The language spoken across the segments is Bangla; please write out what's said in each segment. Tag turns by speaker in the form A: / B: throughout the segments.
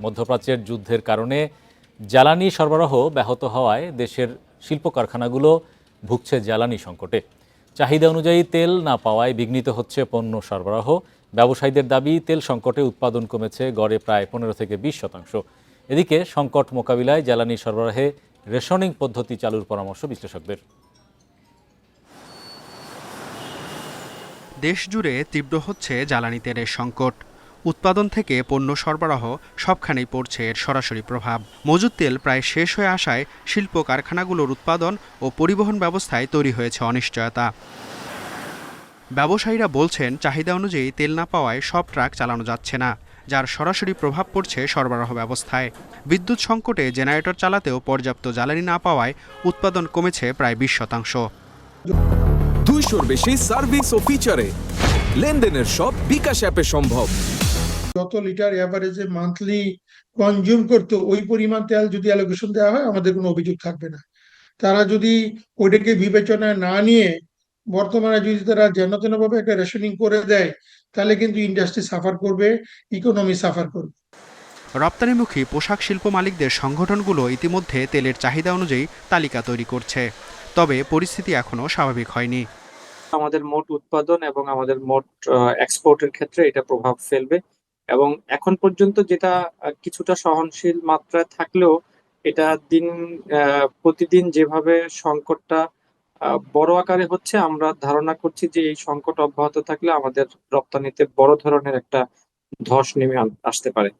A: মধ্যপ্রাচ্যের যুদ্ধের কারণে জ্বালানি সরবরাহ ব্যাহত হওয়ায় দেশের শিল্প কারখানাগুলো ভুগছে জ্বালানি সংকটে। চাহিদা অনুযায়ী তেল না পাওয়ায় বিঘ্নিত হচ্ছে পণ্য সরবরাহ। ব্যবসায়ীদের দাবি, তেল সংকটে উৎপাদন কমেছে গড়ে প্রায় 15 থেকে 20%। এদিকে সংকট মোকাবিলায় জ্বালানি সরবরাহে রেশনিং পদ্ধতি চালুর পরামর্শ বিশ্লেষকদের।
B: দেশ জুড়ে তীব্র হচ্ছে জ্বালানি তেলের সংকট। উৎপাদন থেকে পণ্য সরবরাহ সবখানেই পড়ছে এর সরাসরি প্রভাব। মজুদ তেল প্রায় শেষ হয়ে আসায় শিল্প কারখানাগুলোর উৎপাদন ও পরিবহন ব্যবস্থায় তৈরি হয়েছে অনিশ্চয়তা। ব্যবসায়ীরা বলছেন, চাহিদা অনুযায়ী তেল না পাওয়ায় সব ট্রাক চালানো যাচ্ছে না, যার সরাসরি প্রভাব পড়ছে সরবরাহ ব্যবস্থায়। বিদ্যুৎ সংকটে জেনারেটর চালাতেও পর্যাপ্ত জ্বালানি না পাওয়ায় উৎপাদন কমেছে প্রায় 20%।
C: 200-র বেশি সার্ভিস ও ফিচারে লেনদেনের সব বিকাশ অ্যাপে সম্ভব।
D: যত লিটার এভারেজে মান্থলি কনজিউম করতো ওই পরিমাণ তেল যদি অ্যালোকেশন দেওয়া হয়, আমাদের কোনো অভিযোগ থাকবে না। তারা যদি ওইটাকে বিবেচনায় না নিয়ে বর্তমানে যদি তারা যেন তেন ভাবে একটা রেশনিং করে দেয়, তাহলে কিন্তু ইন্ডাস্ট্রি সাফার করবে, ইকোনমি সাফার করবে।
B: রপ্তানিমুখী পোশাক শিল্প মালিকদের সংগঠনগুলো ইতিমধ্যে তেলের চাহিদা অনুযায়ী তালিকা তৈরি করছে, তবে পরিস্থিতি এখনো স্বাভাবিক হয়নি।
E: আমাদের মোট উৎপাদন এবং আমাদের মোট এক্সপোর্টের ক্ষেত্রে এটা প্রভাব ফেলবে, এবং এখন পর্যন্ত যেটা কিছুটা সহনশীল মাত্রায় থাকলেও এটা প্রতিদিন যেভাবে সংকটটা বড় আকারে হচ্ছে, আমরা ধারণা করছি যে এই সংকট অব্যাহত থাকলে আমাদের রপ্তানিতে বড় ধরনের একটা ধস নেমে আসতে পারে।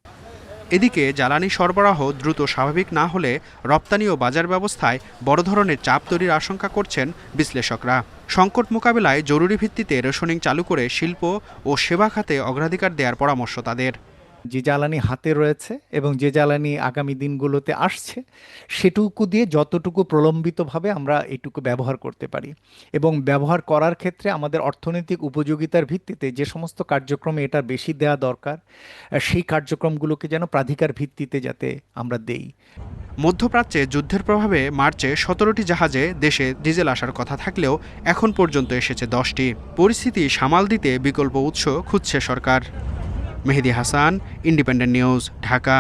B: এদিকে জ্বালানি সরবরাহ দ্রুত স্বাভাবিক না হলে রপ্তানি ও বাজার ব্যবস্থায় বড় ধরনের চাপ তৈরির আশঙ্কা করছেন বিশ্লেষকরা। সংকট মোকাবিলায় জরুরি ভিত্তিতে রেশনিং চালু করে শিল্প ও সেবা খাতে অগ্রাধিকার দেওয়ার পরামর্শ তাদের।
F: যে জ্বালানি হাতে রয়েছে এবং যে জ্বালানি আগামী দিনগুলোতে আসছে, সেটুকু দিয়ে যতটুকু প্রলম্বিতভাবে আমরা এটুকু ব্যবহার করতে পারি, এবং ব্যবহার করার ক্ষেত্রে আমাদের অর্থনৈতিক উপযোগিতার ভিত্তিতে যে সমস্ত কার্যক্রমে এটা বেশি দেওয়া দরকার, সেই কার্যক্রমগুলোকে যেন প্রাধিকার ভিত্তিতে যাতে আমরা দেই।
B: মধ্যপ্রাচ্যে যুদ্ধের প্রভাবে মার্চে 17টি জাহাজে দেশে ডিজেল আসার কথা থাকলেও এখন পর্যন্ত এসেছে 10টি। পরিস্থিতি সামাল দিতে বিকল্প উৎস খুঁজছে সরকার। মেহেদী হাসান, ইন্ডিপেন্ডেন্ট নিউজ, ঢাকা।